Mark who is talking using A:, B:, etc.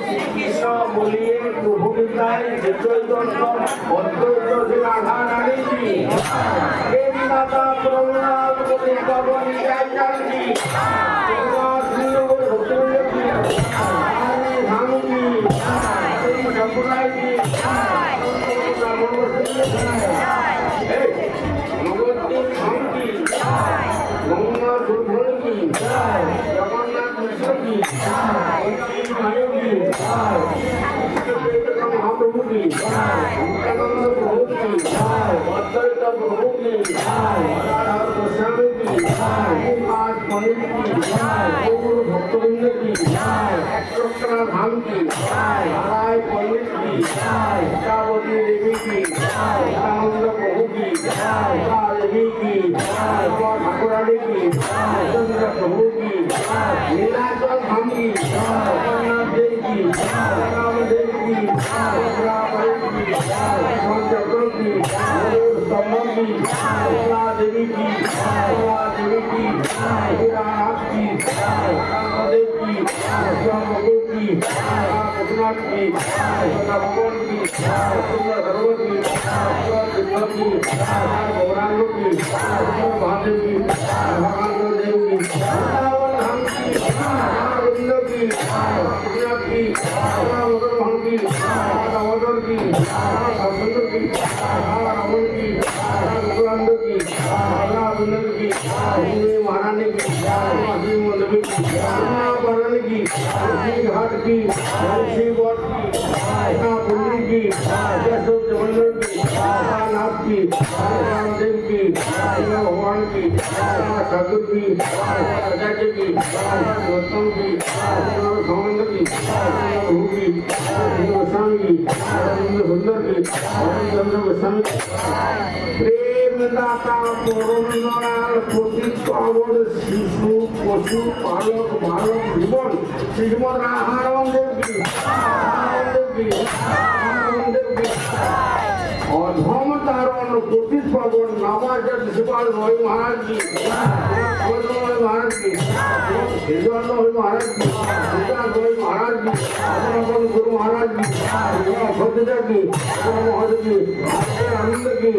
A: শ্রীকৃষ্ণ বলিয়ে প্রভু গীতায় যে চৈতন্য অদ্বৈত রাধা রানী দেবীমাতা প্রভুনাথ বলি গগনি জয় জানকি জগন্নাথ মিশ্র কি মহাপ্রভু কি নিত্যানন্দ প্রভু কি অদ্বৈত প্রভু কি গোস্বামী কি পণ্ডিত কি গৌর ভক্তবৃন্দ কি একশোক্ষরা ধাম কি রায় পণ্ডিত কি সীতাবতী দেবী কি নিত্যানন্দ প্রভু কি দেবী কি ঠাকুরানী কি চন্দ্র প্রভু কি নীলাচল ধাম কি জগন্নাথ দেব কি রাম দেব কি চক্র কি স্তম্ভ কি দেবী কি দেবী কি রানাথ কি রামদেব কি মঙ্গল কি রঘুনাথ কি ভগবান কি ধর্ম কি কি গৌরাঙ্গ কি মহাদেব কি ভগবান দেব কি ধাম কি গোবিন্দ কি গোপীনাথ কি মদন কি দামোদর কি সর্বেন্দ্র কি রামন কি গোকুলান্দ কি রাধা কি মহারানী কি মন্দির কি বর্ণালী কি ঘাট কি শিবট কি পুরী কি কেশব জগন্নাথ কি नाथ की रामदेव की भगवान की ठाकुर की आचार्य की गौतम की संबंध की प्रभु की गोस्वामी की सुंदर की चंद्र गोस्वामी प्रेम दाता করুণার প্রতীক অবর শিশু পশু পালক বালক জীবন শ্রীমদ রাধারমণ দেব কি অধম তারণ পতিত পাবন নামাচার শিবাল রয় মহারাজ কি মহারাজ কি হিজল রয় মহারাজ কি বিকাশ রয় মহারাজ কি অবনবন গুরু মহারাজ কি ভদ্রা কি মহাদেব কি আনন্দ কি